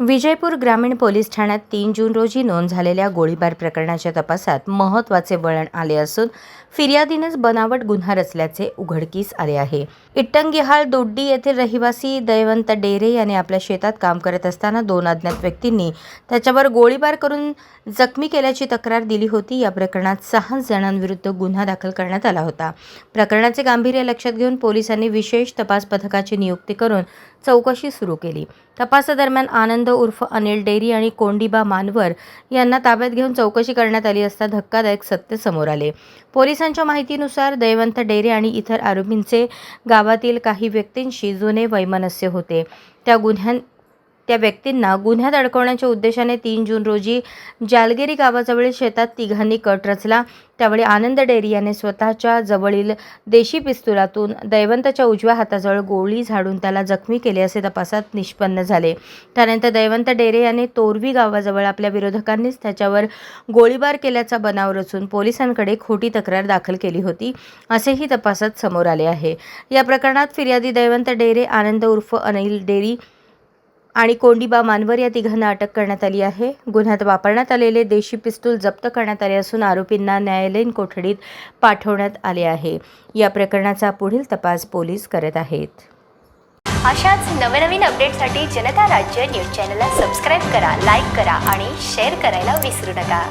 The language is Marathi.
विजयपूर ग्रामीण पोलीस ठाण्यात 3 जून रोजी नोंद झालेल्या गोळीबार प्रकरणाच्या तपासात महत्त्वाचे वळण आले असून फिर्यादीनेच बनावट गुन्हा रचल्याचे उघडकीस आले आहे। इट्टंगिहाळ दोड्डी येथील रहिवासी दयवंत डेरे याने आपल्या शेतात काम करत असताना 2 अज्ञात व्यक्तींनी त्याच्यावर गोळीबार करून जखमी केल्याची तक्रार दिली होती। या प्रकरणात 6 जणांविरुद्ध गुन्हा दाखल करण्यात आला होता। प्रकरणाचे गांभीर्य लक्षात घेऊन पोलिसांनी विशेष तपास पथकाची नियुक्ती करून चौकशी सुरू केली। तपासादरम्यान आनंद उर्फ अनिल डेरी आणि कोंडिबा मानवर यांना ताब्यात घेऊन चौकशी करण्यात आली असता धक्कादायक सत्य समोर आले। पोलिसांच्या माहितीनुसार दयवंत डेरे आणि इतर आरोपींचे गावातील काही व्यक्तींशी जुने वैमनस्य होते। त्या व्यक्तींना गुन्ह्यात अडकवण्याच्या उद्देशाने 3 जून रोजी जालगिरी गावाजवळील शेतात तिघांनी कट रचला। त्यावेळी आनंद डेरी याने स्वतःच्या जवळील देशी पिस्तुलातून दयवंतच्या उजव्या हाताजवळ गोळी झाडून त्याला जखमी केले असे तपासात निष्पन्न झाले। त्यानंतर दयवंत डेरे याने तोरवी गावाजवळ आपल्या विरोधकांनीच त्याच्यावर गोळीबार केल्याचा बनाव रचून पोलिसांकडे खोटी तक्रार दाखल केली होती असेही तपासात समोर आले आहे। या प्रकरणात फिर्यादी दयवंत डेरे, आनंद उर्फ अनिल डेरी आणि कोंडिबा मानवर या तिघांना अटक करण्यात आली आहे। गुन्ह्यात वापरण्यात आलेले देशी पिस्तूल जप्त करण्यात आले असून आरोपींना न्यायालयीन कोठडीत पाठवण्यात आले आहे। या प्रकरणाचा पुढील तपास पोलीस करत आहेत। अशाच नवनवीन अपडेटसाठी जनता राज्य न्यूज चॅनलला सबस्क्राईब करा, लाईक करा आणि शेअर करायला विसरू नका।